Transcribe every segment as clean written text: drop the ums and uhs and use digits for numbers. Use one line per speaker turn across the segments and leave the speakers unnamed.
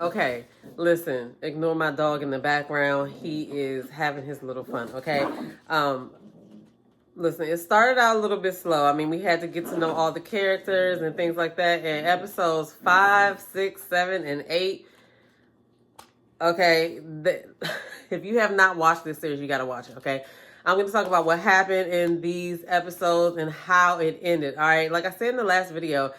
Okay, listen, ignore my dog in the background. He is having his little fun, okay? Um, Listen, it started out a little bit slow. I mean, we had to get to know all the characters and things like that. And episodes 5, 6, 7, and 8. Okay, if you have not watched this series, you got to watch it, okay? I'm going to talk about what happened in these episodes and how it ended, all right? Like I said in the last video,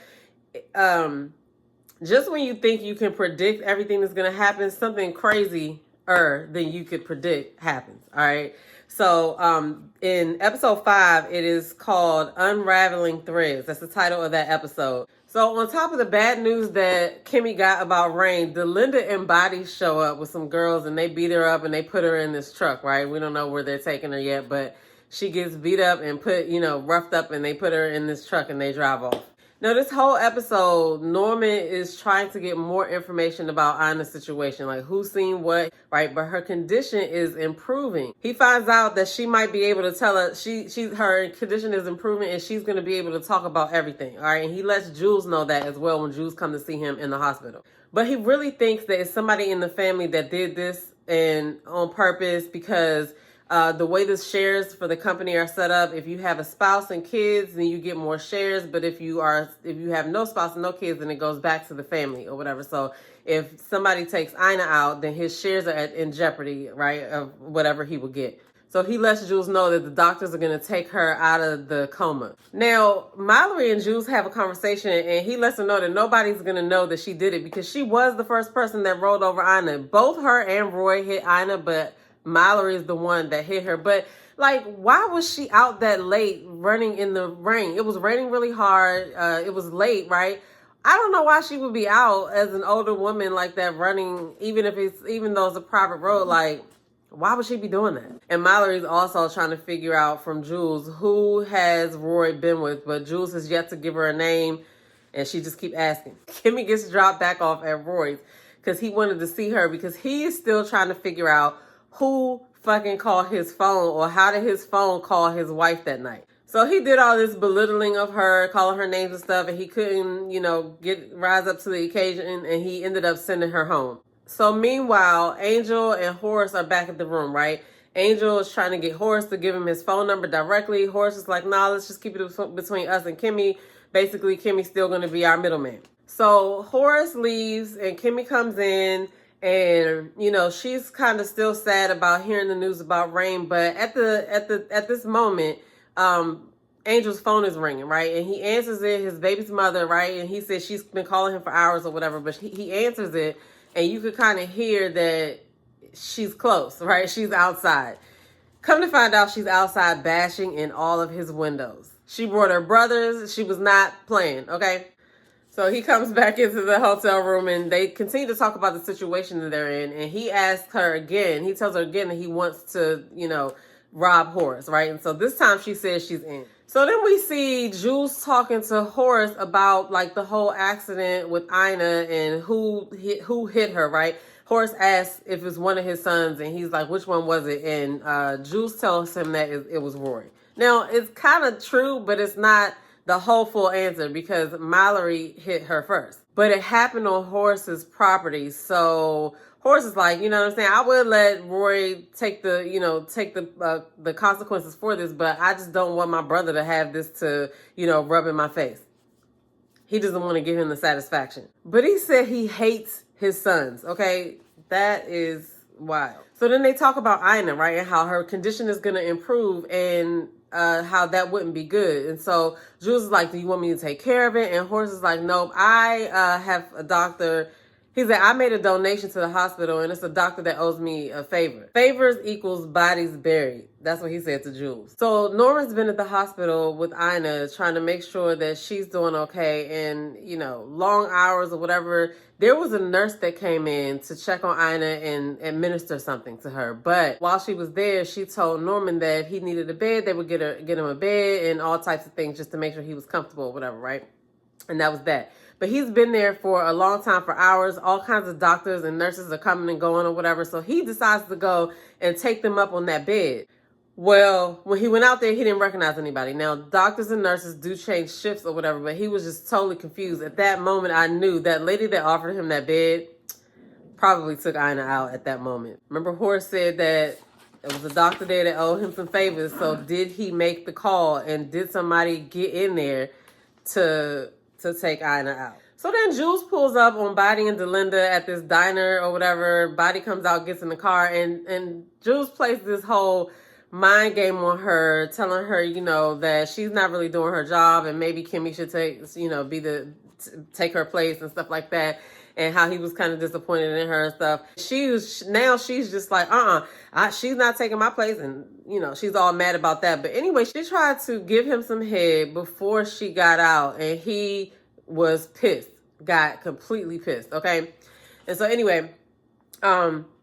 just when you think you can predict everything that's going to happen, something crazier than you could predict happens, all right? So in episode 5, it is called Unraveling Threads. That's the title of that episode. So on top of the bad news that Kimmy got about Rain, Delinda and Body show up with some girls and they beat her up and they put her in this truck, right? We don't know where they're taking her yet, but she gets beat up and put, roughed up, and they put her in this truck and they drive off. Now, this whole episode, Norman is trying to get more information about Ina's situation, like who's seen what, right? But her condition is improving. He finds out that she might be able to tell her her condition is improving and she's going to be able to talk about everything, all right? And he lets Jules know that as well when Jules come to see him in the hospital. But he really thinks that it's somebody in the family that did this and on purpose because the way the shares for the company are set up, if you have a spouse and kids, then you get more shares. But if you have no spouse and no kids, then it goes back to the family or whatever. So if somebody takes Ina out, then his shares are in jeopardy, right, of whatever he will get. So he lets Jules know that the doctors are going to take her out of the coma. Now, Mallory and Jules have a conversation, and he lets her know that nobody's going to know that she did it because she was the first person that rolled over Ina. Both her and Roy hit Ina, but Mallory is the one that hit her. But like, why was she out that late running in the rain? It was raining really hard. It was late, right? I don't know why she would be out as an older woman like that running, even though it's a private road. Like, why would she be doing that? And Mallory's also trying to figure out from Jules who has Roy been with, but Jules has yet to give her a name, and she just keep asking. Kimmy gets dropped back off at Roy's because he wanted to see her because he is still trying to figure out who fucking called his phone or how did his phone call his wife that night. So he did all this belittling of her, calling her names and stuff, and he couldn't, rise up to the occasion, and he ended up sending her home. So meanwhile, Angel and Horace are back at the room, right? Angel is trying to get Horace to give him his phone number directly. Horace is like, nah, let's just keep it between us and Kimmy. Basically, Kimmy's still going to be our middleman. So Horace leaves and Kimmy comes in. And she's kind of still sad about hearing the news about Rain, but at this moment, Angel's phone is ringing, right? And he answers it, his baby's mother, right? And he says she's been calling him for hours or whatever, but he answers it, and you could kind of hear that she's close, right? She's outside. Come to find out, she's outside bashing in all of his windows. She brought her brothers. She was not playing, okay? So he comes back into the hotel room and they continue to talk about the situation that they're in. And he asks her again, he tells her again that he wants to, rob Horace, right? And so this time she says she's in. So then we see Jules talking to Horace about like the whole accident with Ina and who hit her, right? Horace asks if it's one of his sons and he's like, which one was it? And Jules tells him that it was Rory. Now, it's kind of true, but it's not the whole full answer because Mallory hit her first. But it happened on Horace's property. So Horace is like, you know what I'm saying? I would let Roy take the consequences for this, but I just don't want my brother to have this to, rub in my face. He doesn't want to give him the satisfaction. But he said he hates his sons, okay? That is wild. So then they talk about Ina, right? And how her condition is going to improve and how that wouldn't be good. And so Jules is like, do you want me to take care of it? And Horace is like, nope, I have a doctor. He's like, I made a donation to the hospital and it's a doctor that owes me a favor. Favors equals bodies buried. That's what he said to Jules. So Norman's been at the hospital with Ina trying to make sure that she's doing okay. And, long hours or whatever. There was a nurse that came in to check on Ina and administer something to her. But while she was there, she told Norman that if he needed a bed, they would get him a bed and all types of things just to make sure he was comfortable or whatever, right? And that was that. But he's been there for a long time, for hours. All kinds of doctors and nurses are coming and going or whatever. So he decides to go and take them up on that bed. Well, when he went out there, he didn't recognize anybody. Now, doctors and nurses do change shifts or whatever, but he was just totally confused. At that moment, I knew that lady that offered him that bed probably took Ina out at that moment. Remember, Horace said that there was a doctor there that owed him some favors. So did he make the call, and did somebody get in there to take Ina out? So then Jules pulls up on Bonnie and Delinda at this diner or whatever. Bonnie comes out, gets in the car, and Jules plays this whole mind game on her, telling her, that she's not really doing her job, and maybe Kimmy should take her place and stuff like that, and how he was kind of disappointed in her and stuff. She's just like, she's not taking my place, and she's all mad about that. But anyway, she tried to give him some head before she got out, and he was pissed, got completely pissed. Okay. And so anyway,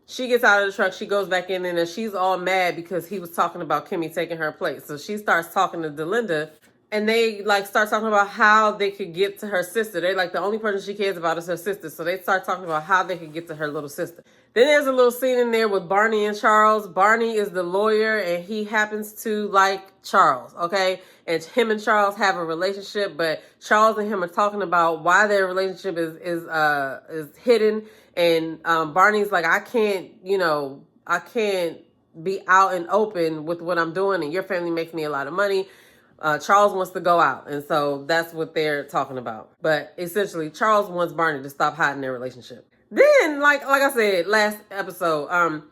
she gets out of the truck, she goes back in, and she's all mad because he was talking about Kimmy taking her place. So she starts talking to Delinda, and they start talking about how they could get to her sister. They're the only person she cares about is her sister. So they start talking about how they could get to her little sister. Then there's a little scene in there with Barney and Charles. Barney is the lawyer, and he happens to like Charles, okay? And him and Charles have a relationship, but Charles and him are talking about why their relationship is hidden. And Barney's like, I can't be out and open with what I'm doing, and your family makes me a lot of money. Charles wants to go out, and so that's what they're talking about. But essentially, Charles wants Barney to stop hiding their relationship. Then, like I said last episode,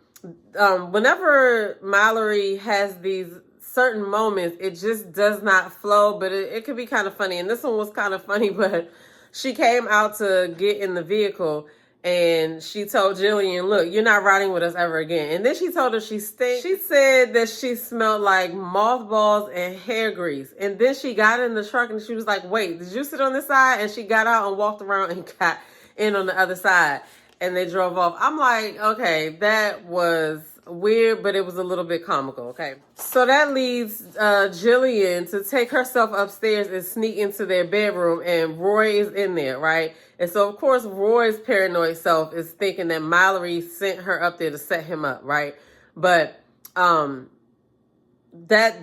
whenever Mallory has these certain moments, it just does not flow, but it could be kind of funny. And this one was kind of funny, but she came out to get in the vehicle, and she told Jillian, look, you're not riding with us ever again. And then she told her she stinks. She said that she smelled like mothballs and hair grease. And then she got in the truck, and she was like, wait, did you sit on this side? And she got out and walked around and got in on the other side. And they drove off. I'm like, okay, that was weird, but it was a little bit comical, okay? So that leads Jillian to take herself upstairs and sneak into their bedroom, and Roy is in there, right? And so, of course, Roy's paranoid self is thinking that Mallory sent her up there to set him up, right? But that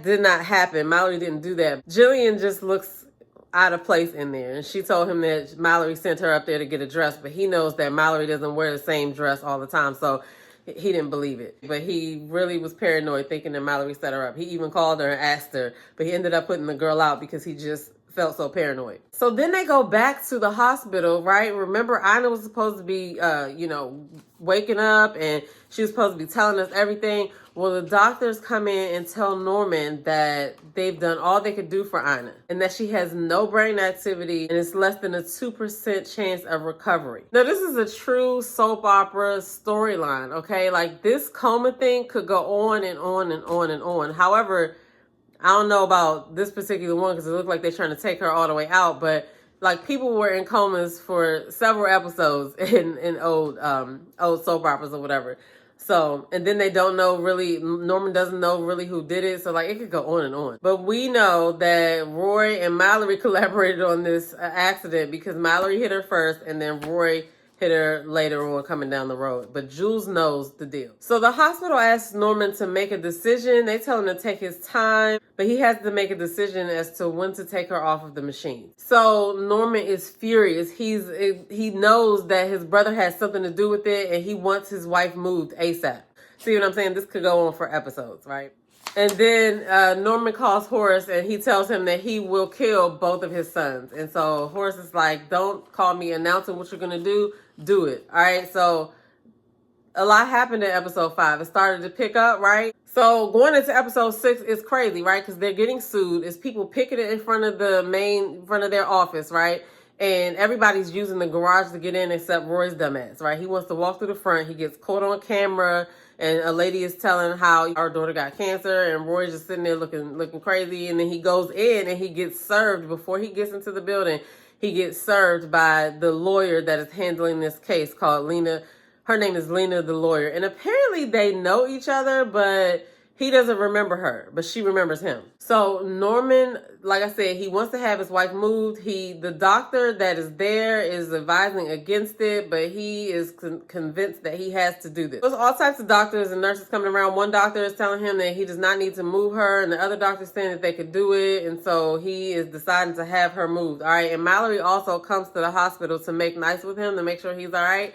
did not happen. Mallory didn't do that. Jillian just looks out of place in there, and she told him that Mallory sent her up there to get a dress, but he knows that Mallory doesn't wear the same dress all the time, so he didn't believe it. But he really was paranoid, thinking that Mallory set her up. He even called her and asked her, but he ended up putting the girl out because he just felt so paranoid. So then they go back to the hospital, right? Remember, Ina was supposed to be, waking up, and she was supposed to be telling us everything. Well, the doctors come in and tell Norman that they've done all they could do for Ina, and that she has no brain activity, and it's less than a 2% chance of recovery. Now, this is a true soap opera storyline, okay? This coma thing could go on and on and on and on. However, I don't know about this particular one because it looked like they're trying to take her all the way out, but people were in comas for several episodes in old soap operas or whatever. So, and then they don't know really, Norman doesn't know really who did it. So it could go on and on. But we know that Roy and Mallory collaborated on this accident because Mallory hit her first, and then Roy hit her later on coming down the road. But Jules knows the deal. So the hospital asks Norman to make a decision. They tell him to take his time, but he has to make a decision as to when to take her off of the machine. So Norman is furious. He knows that his brother has something to do with it, and he wants his wife moved ASAP. See what I'm saying? This could go on for episodes, right? And then Norman calls Horace, and he tells him that he will kill both of his sons. And so Horace is like, don't call me announcing what you're going to do it. All right. So a lot happened in episode 5. It started to pick up, right? So going into episode 6 is crazy, right? Because they're getting sued. It's people picketed in front of their office, right? And everybody's using the garage to get in except Roy's dumbass, right? He wants to walk through the front. He gets caught on camera, and a lady is telling how our daughter got cancer, and Roy's just sitting there looking crazy. And then he goes in, and he gets served before he gets into the building. He gets served by the lawyer that is handling this case called Lena. Her name is Lena, the lawyer. And apparently they know each other, but he doesn't remember her, but she remembers him. So Norman, like I said, he wants to have his wife moved. The doctor that is there is advising against it, but he is convinced that he has to do this. There's all types of doctors and nurses coming around. One doctor is telling him that he does not need to move her, and the other doctor is saying that they could do it, and so he is deciding to have her moved. All right, and Mallory also comes to the hospital to make nice with him to make sure he's all right.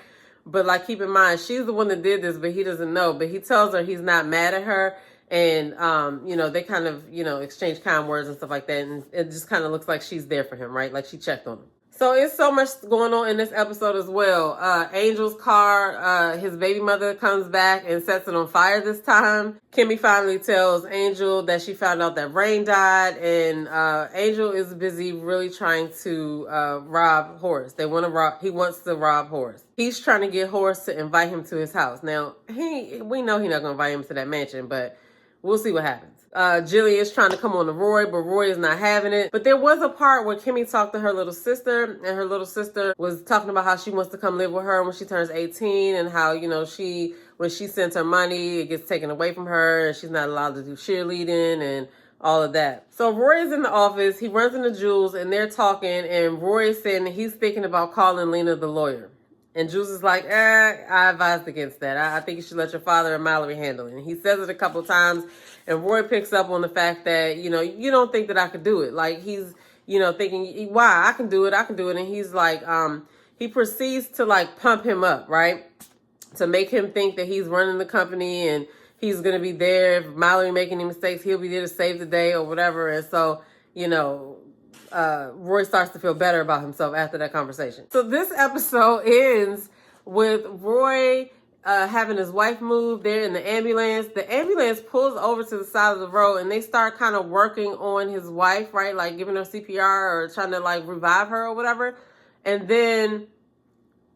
But like, keep in mind, she's the one that did this, but he doesn't know. But he tells her he's not mad at her. And, they kind of, exchange kind words and stuff like that. And it just kind of looks like she's there for him, right? Like she checked on him. So it's so much going on in this episode as well. Angel's car, his baby mother comes back and sets it on fire this time. Kimmy finally tells Angel that she found out that Rain died, and Angel is busy really trying to rob Horace. He wants to rob Horace. He's trying to get Horace to invite him to his house. Now, we know he's not going to invite him to that mansion, but we'll see what happens. Jillian is trying to come on to Roy, but Roy is not having it. But there was a part where Kimmy talked to her little sister, and her little sister was talking about how she wants to come live with her when she turns 18, and how, when she sends her money, it gets taken away from her, and she's not allowed to do cheerleading and all of that. So Roy is in the office, he runs into Jules, and they're talking, and Roy is saying that he's thinking about calling Lena the lawyer. And Jules is like, I advised against that. I think you should let your father and Mallory handle it. And he says it a couple of times. And Roy picks up on the fact that, you don't think that I could do it. Like, he's, thinking, why? I can do it. And he's like, he proceeds to, like, pump him up, right? To make him think that he's running the company and he's going to be there. If Mallory making any mistakes, he'll be there to save the day or whatever. And so, Roy starts to feel better about himself after that conversation. So this episode ends with Roy having his wife move. They're in the ambulance. The ambulance pulls over to the side of the road, and they start kind of working on his wife, right? Like giving her CPR or trying to like revive her or whatever. And then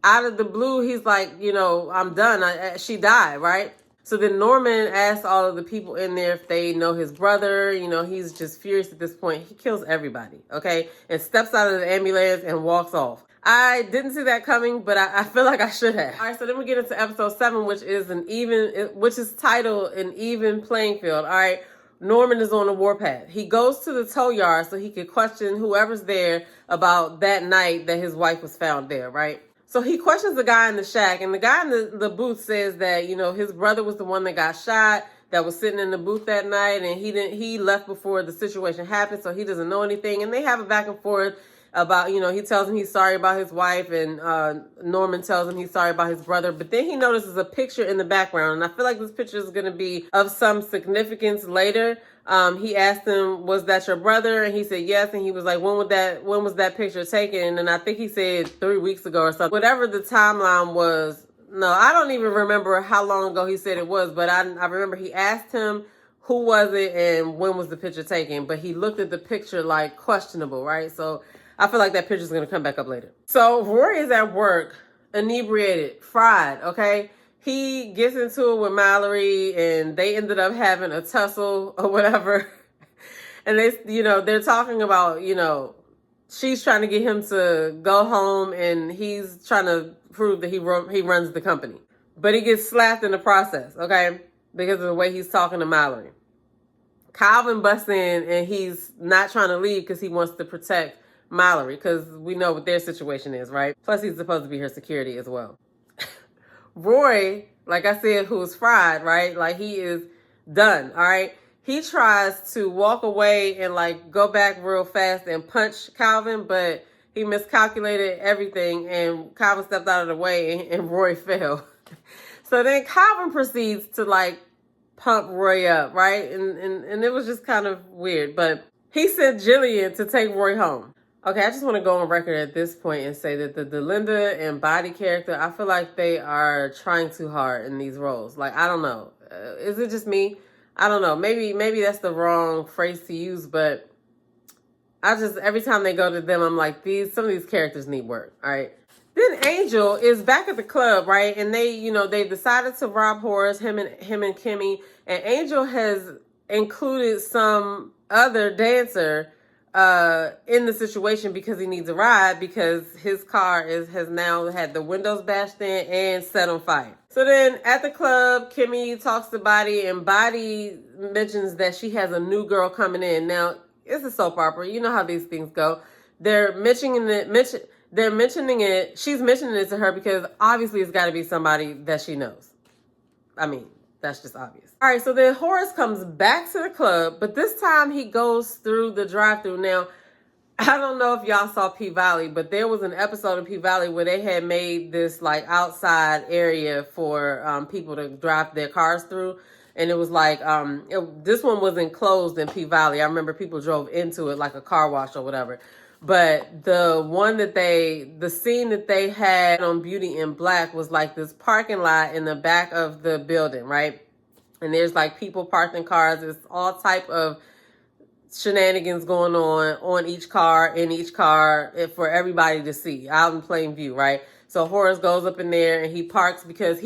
out of the blue, he's like, I'm done. She died, right? So then Norman asks all of the people in there if they know his brother. He's just furious at this point. He kills everybody, okay? And steps out of the ambulance and walks off. I didn't see that coming, but I feel like I should have. All right, so then we get into episode 7, which is titled An Even Playing Field. All right, Norman is on the warpath. He goes to the tow yard so he could question whoever's there about that night that his wife was found there, right? So he questions the guy in the shack, and the guy in the booth says that, his brother was the one that got shot, that was sitting in the booth that night, and he left before the situation happened, so he doesn't know anything. And they have a back and forth about, he tells him he's sorry about his wife, and Norman tells him he's sorry about his brother. But then he notices a picture in the background, and I feel like this picture is going to be of some significance later. He asked him, was that your brother? And he said yes. And he was like, when was that picture taken? And I think he said 3 weeks ago or something. Whatever the timeline was. No, I don't even remember how long ago he said it was, but I remember he asked him who was it and when was the picture taken. But he looked at the picture like questionable, right? So I feel like that picture is going to come back up later. So Rory is at work, inebriated, fried, okay? He gets into it with Mallory, and they ended up having a tussle or whatever. And they're talking about, she's trying to get him to go home, and he's trying to prove that he runs the company. But he gets slapped in the process, okay? Because of the way he's talking to Mallory. Calvin busts in, and he's not trying to leave because he wants to protect Mallory, because we know what their situation is, right? Plus, he's supposed to be her security as well. Roy, like I said, who's fried, right? Like, he is done, all right? He tries to walk away and, like, go back real fast and punch Calvin, but he miscalculated everything, and Calvin stepped out of the way, and Roy fell. So then Calvin proceeds to, like, pump Roy up, right? And it was just kind of weird, but he sent Jillian to take Roy home. Okay, I just want to go on record at this point and say that the Linda and Body character, I feel like they are trying too hard in these roles. Like, I don't know. Is it just me? I don't know. Maybe that's the wrong phrase to use, but every time they go to them, I'm like, some of these characters need work, all right? Then Angel is back at the club, right? And they've decided to rob Horace, him and Kimmy, and Angel has included some other dancer in the situation because he needs a ride, because his car has now had the windows bashed in and set on fire. So then at the club, Kimmy talks to Body, and Body mentions that she has a new girl coming in. Now, it's a soap opera. You know how these things go. They're mentioning it. She's mentioning it to her because obviously it's got to be somebody that she knows. I mean, that's just obvious. All right, so then Horace comes back to the club, but this time he goes through the drive-thru. Now, I don't know if y'all saw P-Valley, but there was an episode of P-Valley where they had made this like outside area for people to drive their cars through. And it was like, this one was enclosed in P-Valley. I remember people drove into it like a car wash or whatever. But the scene that they had on Beauty in Black was like this parking lot in the back of the building, right? And there's like people parked in cars. It's all type of shenanigans going on each car, in each car, for everybody to see out in plain view, right? So Horace goes up in there and he parks because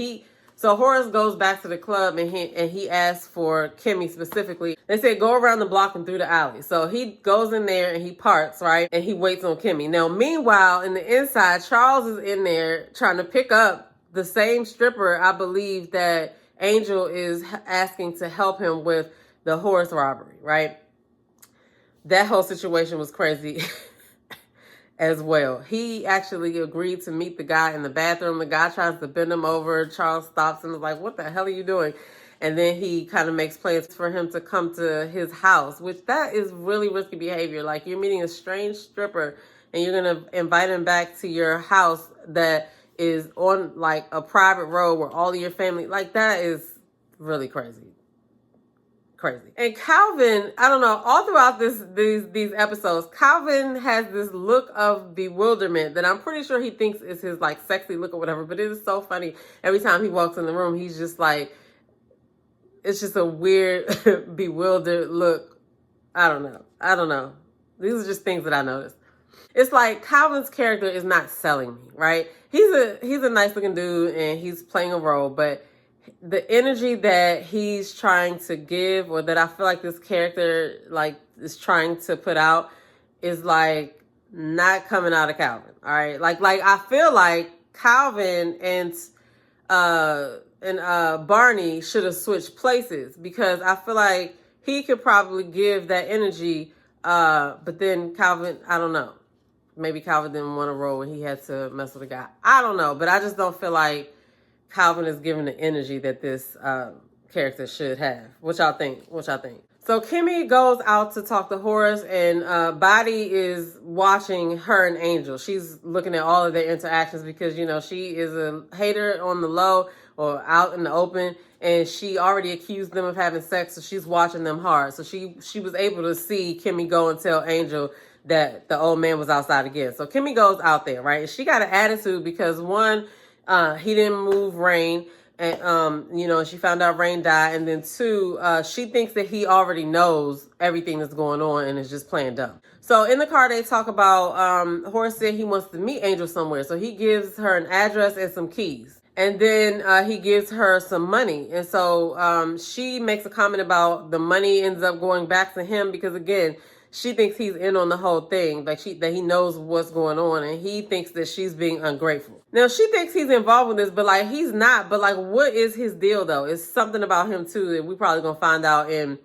Horace goes back to the club and he asks for Kimmy specifically. They said go around the block and through the alley. So he goes in there and he parks, right? And he waits on Kimmy. Now, meanwhile, in the inside, Charles is in there trying to pick up the same stripper, I believe, that Angel is asking to help him with the Horace robbery, right? That whole situation was crazy as well. He actually agreed to meet the guy in the bathroom. The guy tries to bend him over. Charles stops and is like, what the hell are you doing? And then he kind of makes plans for him to come to his house, which that is really risky behavior. Like, you're meeting a strange stripper and you're going to invite him back to your house that is on like a private road where all of your family, like, that is really crazy. And Calvin, I don't know, all throughout these episodes, Calvin has this look of bewilderment that I'm pretty sure he thinks is his like sexy look or whatever, but it is so funny. Every time he walks in the room, he's just like, it's just a weird, bewildered look. I don't know. These are just things that I noticed. It's like Calvin's character is not selling me, right? He's a nice looking dude and he's playing a role, but the energy that he's trying to give, or that I feel like this character like is trying to put out, is like not coming out of Calvin. All right, like I feel like Calvin and Barney should have switched places, because I feel like he could probably give that energy, but then Calvin, I don't know, maybe Calvin didn't want to roll when he had to mess with a guy. I don't know, but I just don't feel like Calvin is giving the energy that this character should have. What y'all think? So Kimmy goes out to talk to Horace, and Body is watching her and Angel. She's looking at all of their interactions because, you know, she is a hater on the low or out in the open, and she already accused them of having sex, so she's watching them hard. So she was able to see Kimmy go and tell Angel that the old man was outside again. So Kimmy goes out there, right? And she got an attitude because, one, he didn't move Rain, and you know, she found out Rain died, and then two, she thinks that he already knows everything that's going on and is just playing dumb. So in the car, they talk about Horace said he wants to meet Angel somewhere, so he gives her an address and some keys, and then he gives her some money, and so she makes a comment about the money ends up going back to him because, again, she thinks he's in on the whole thing, like that he knows what's going on, and he thinks that she's being ungrateful. Now, she thinks he's involved with this, but like he's not. But like, what is his deal though? It's something about him too that we probably gonna find out in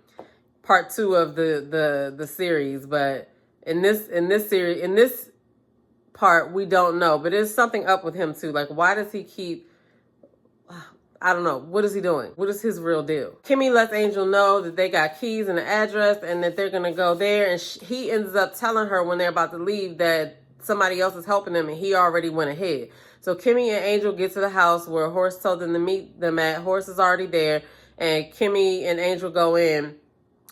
part 2 of the series. But in this part, we don't know. But there's something up with him too. Like, why does he keep? I don't know. What is he doing? What is his real deal? Kimmy lets Angel know that they got keys and an address and that they're going to go there. And he ends up telling her when they're about to leave that somebody else is helping them and he already went ahead. So Kimmy and Angel get to the house where Horace told them to meet them at. Horace is already there, and Kimmy and Angel go in.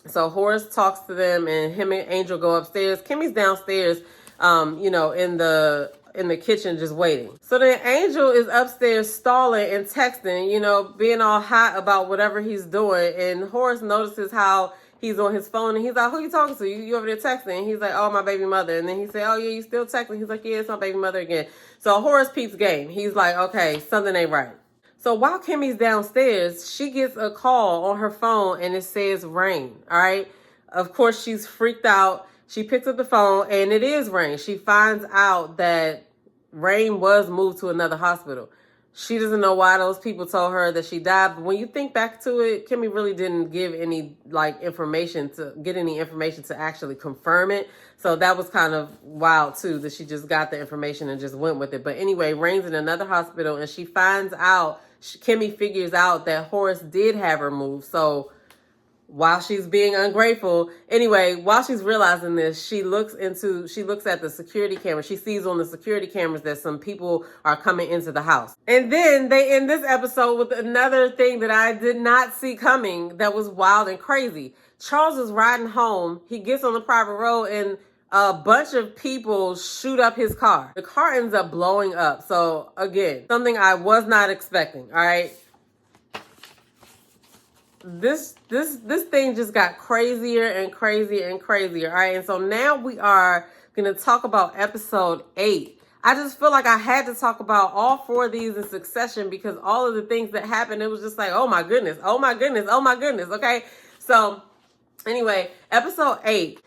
So Horace talks to them and him and Angel go upstairs. Kimmy's downstairs, you know, in the kitchen just waiting. So then Angel is upstairs stalling and texting, you know, being all hot about whatever he's doing. And Horace notices how he's on his phone and he's like, who you talking to? You over there texting? And he's like, oh, my baby mother. And then he said, oh yeah, you still texting? He's like, yeah, it's my baby mother again. So Horace peeps game. He's like, okay, something ain't right. So while Kimmy's downstairs, she gets a call on her phone and it says Rain. All right. Of course, she's freaked out. She picks up the phone and it is Rain. She finds out that Rain was moved to another hospital. She doesn't know why those people told her that she died. But when you think back to it, Kimmy really didn't give any information to actually confirm it. So that was kind of wild too, that she just got the information and just went with it. But anyway, Rain's in another hospital and she finds out, Kimmy figures out that Horace did have her moved. So while she's being ungrateful. Anyway, while she's realizing this, she looks at the security camera. She sees on the security cameras that some people are coming into the house. And then they end this episode with another thing that I did not see coming that was wild and crazy. Charles is riding home. He gets on the private road and a bunch of people shoot up his car. The car ends up blowing up. So again, something I was not expecting. All right. This thing just got crazier and crazier and crazier. All right. And so now we are going to talk about episode 8. I just feel like I had to talk about all 4 of these in succession because all of the things that happened, it was just like, oh my goodness, oh my goodness, oh my goodness. Okay. So anyway, episode 8.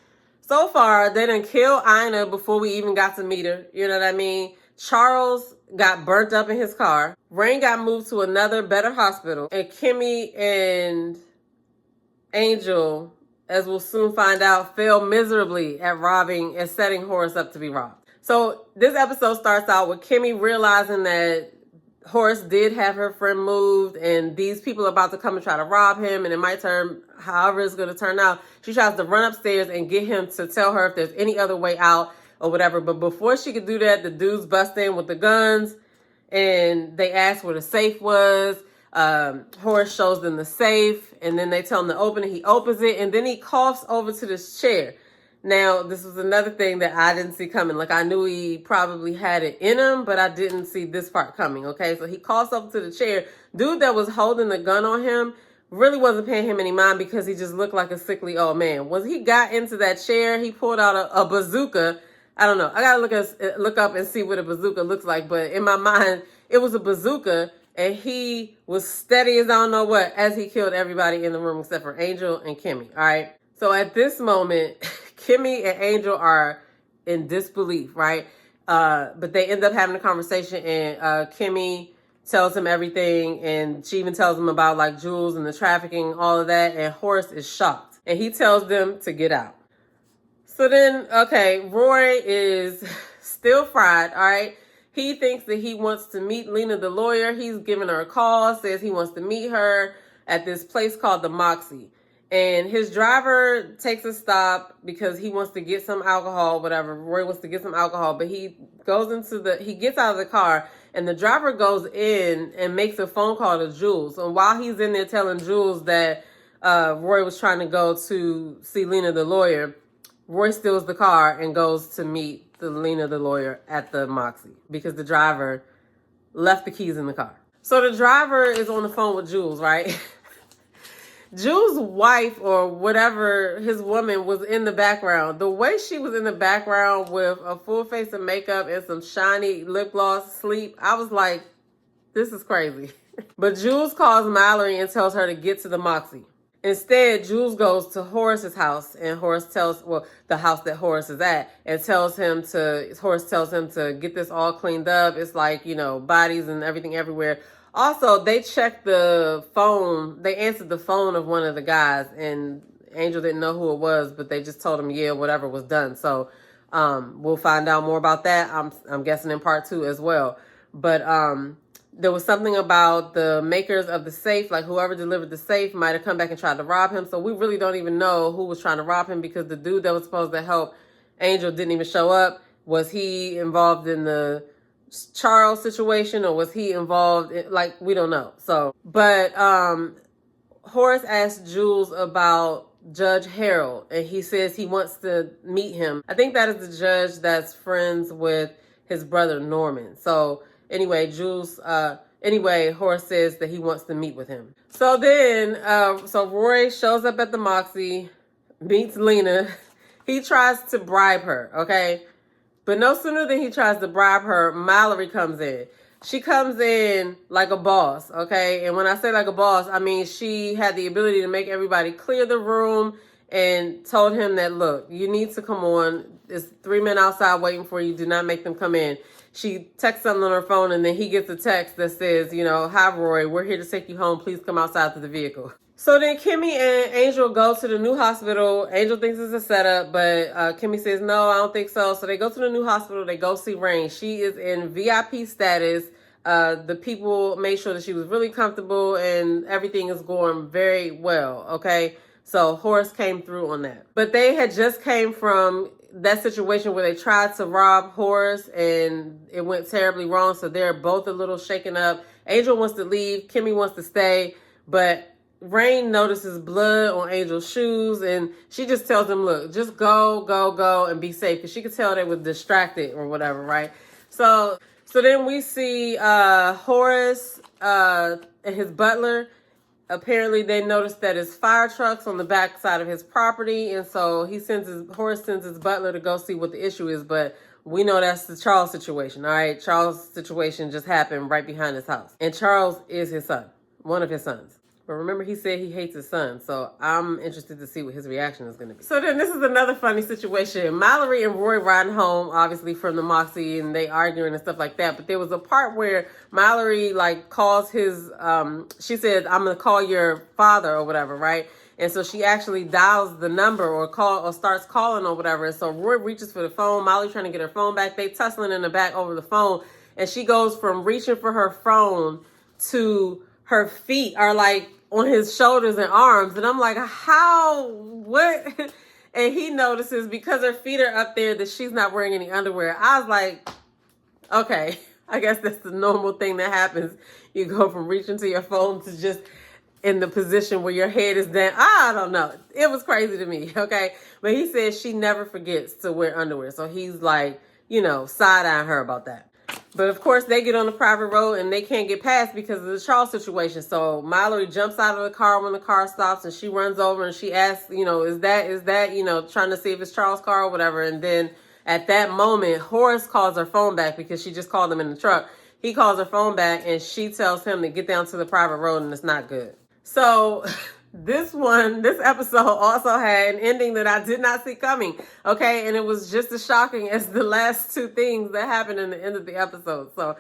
So far, they didn't kill Ina before we even got to meet her. You know what I mean? Charles got burnt up in his car. Rain got moved to another better hospital. And Kimmy and Angel, as we'll soon find out, failed miserably at robbing and setting Horace up to be robbed. So this episode starts out with Kimmy realizing that Horace did have her friend moved and these people are about to come and try to rob him, and it might turn however it's going to turn out. She tries to run upstairs and get him to tell her if there's any other way out or whatever. But before she could do that, the dudes bust in with the guns and they ask where the safe was. Horace shows them the safe and then they tell him to open it. He opens it and then he coughs over to this chair. Now, this was another thing that I didn't see coming. Like, I knew he probably had it in him, but I didn't see this part coming, okay? So he coughs up to the chair. Dude that was holding the gun on him really wasn't paying him any mind because he just looked like a sickly old man. When he got into that chair, he pulled out a bazooka. I don't know. I got to look up and see what a bazooka looks like. But in my mind, it was a bazooka, and he was steady as I don't know what as he killed everybody in the room except for Angel and Kimmy, all right? So at this moment... Kimmy and Angel are in disbelief, right? But they end up having a conversation and Kimmy tells him everything and she even tells him about like Jules and the trafficking, all of that. And Horace is shocked and he tells them to get out. So then, okay, Roy is still fried, all right? He thinks that he wants to meet Lena the lawyer. He's giving her a call, says he wants to meet her at this place called the Moxie. And his driver takes a stop because he wants to get some alcohol, whatever. Roy wants to get some alcohol, but he gets out of the car and the driver goes in and makes a phone call to Jules. And while he's in there telling Jules that Roy was trying to go to see Lena the lawyer, Roy steals the car and goes to meet Lena the lawyer at the Moxie because the driver left the keys in the car. So the driver is on the phone with Jules, right? Jules' wife or whatever, his woman, was in the background. The way she was in the background with a full face of makeup and some shiny lip gloss, sleep, I was like, this is crazy. But Jules calls Mallory and tells her to get to the Moxie. Instead, Jules goes to Horace's house and the house that Horace is at, and Horace tells him to get this all cleaned up. It's like, bodies and everything everywhere. Also, they checked the phone. They answered the phone of one of the guys, and Angel didn't know who it was, but they just told him, yeah, whatever was done. So we'll find out more about that. I'm guessing in part 2 as well. But there was something about the makers of the safe, like whoever delivered the safe might have come back and tried to rob him. So we really don't even know who was trying to rob him because the dude that was supposed to help Angel didn't even show up. Was he involved in the Charles situation or was he involved in, we don't know. So, but Horace asked Jules about Judge Harold and he says he wants to meet him. I think that is the judge that's friends with his brother Norman. So anyway, Horace says that he wants to meet with him. So then, Roy shows up at the Moxie, meets Lena. He tries to bribe her, okay? But no sooner than he tries to bribe her, Mallory comes in. She comes in like a boss, okay? And when I say like a boss, I mean she had the ability to make everybody clear the room and told him that, look, you need to come on. There's 3 men outside waiting for you. Do not make them come in. She texts something on her phone and then he gets a text that says, hi, Roy, we're here to take you home. Please come outside to the vehicle. So then Kimmy and Angel go to the new hospital. Angel thinks it's a setup, but Kimmy says, no, I don't think so. So they go to the new hospital. They go see Rain. She is in VIP status. The people made sure that she was really comfortable and everything is going very well, okay? So Horace came through on that. But they had just came from that situation where they tried to rob Horace and it went terribly wrong. So they're both a little shaken up. Angel wants to leave. Kimmy wants to stay. But Rain notices blood on Angel's shoes and she just tells him, look, just go and be safe. Because she could tell they were distracted or whatever, right? So then we see Horace and his butler. Apparently they noticed that his fire truck's on the back side of his property, and so Horace sends his butler to go see what the issue is, but we know that's the Charles situation, all right? Charles' situation just happened right behind his house. And Charles is his son, one of his sons. But remember, he said he hates his son, so I'm interested to see what his reaction is going to be. So then this is another funny situation. Mallory and Roy riding home, obviously, from the Moxie, and they arguing and stuff like that. But there was a part where Mallory, like, calls his, she said, I'm going to call your father or whatever, right? And so she actually dials the number or starts calling or whatever. And so Roy reaches for the phone. Mallory's trying to get her phone back. They tussling in the back over the phone. And she goes from reaching for her phone to her feet are like on his shoulders and arms. And I'm like, what? And he notices because her feet are up there that she's not wearing any underwear. I was like, okay, I guess that's the normal thing that happens. You go from reaching to your phone to just in the position where your head is down. I don't know. It was crazy to me, okay? But he says she never forgets to wear underwear. So he's like, side-eyeing her about that. But of course, they get on the private road and they can't get past because of the Charles situation. So Mallory jumps out of the car when the car stops and she runs over and she asks, is that, trying to see if it's Charles' car or whatever. And then at that moment, Horace calls her phone back because she just called him in the truck. He calls her phone back and she tells him to get down to the private road and it's not good. So this episode also had an ending that I did not see coming, okay? And it was just as shocking as the last two things that happened in the end of the episode. So,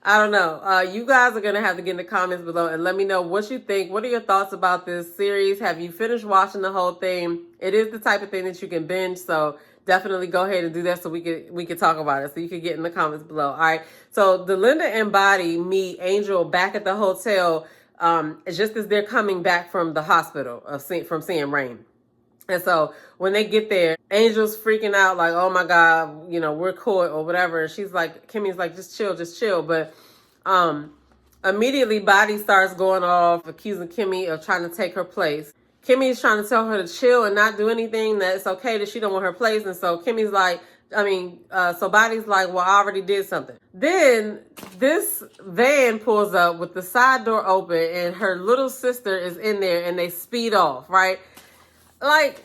I don't know. You guys are going to have to get in the comments below and let me know what you think. What are your thoughts about this series? Have you finished watching the whole thing? It is the type of thing that you can binge, so definitely go ahead and do that so we could talk about it. So you can get in the comments below, all right? So, Delinda and Body meet Angel back at the hotel just as they're coming back from the hospital from seeing Rain. And so when they get there, Angel's freaking out like, oh my God, we're caught or whatever. And Kimmy's like, just chill. But immediately Body starts going off, accusing Kimmy of trying to take her place. Kimmy's trying to tell her to chill and not do anything, that it's okay that she don't want her place. And so Kimmy's like, so Body's like, well, I already did something. Then this van pulls up with the side door open and her little sister is in there and they speed off, right? Like,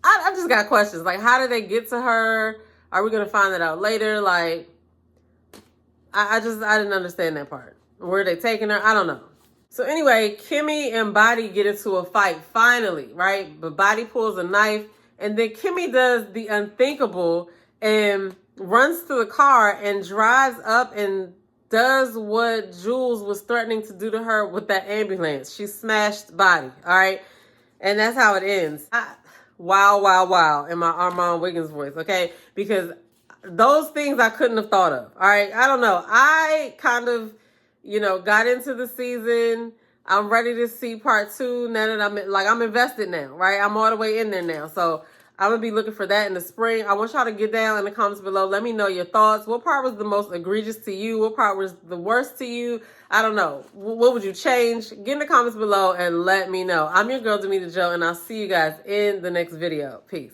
I just got questions. Like, how did they get to her? Are we going to find that out later? Like, I didn't understand that part. Where are they taking her? I don't know. So anyway, Kimmy and Body get into a fight finally, right? But Body pulls a knife and then Kimmy does the unthinkable and runs to the car and drives up and does what Jules was threatening to do to her with that ambulance. She smashed Body, all right? And that's how it ends. Wow, in my Armand Wiggins voice, okay? Because those things I couldn't have thought of, all right? I don't know. I kind of, got into the season. I'm ready to see part 2 now that I'm invested now, right? I'm all the way in there now. So I'm going to be looking for that in the spring. I want y'all to get down in the comments below. Let me know your thoughts. What part was the most egregious to you? What part was the worst to you? I don't know. What would you change? Get in the comments below and let me know. I'm your girl, Demetra Joe, and I'll see you guys in the next video. Peace.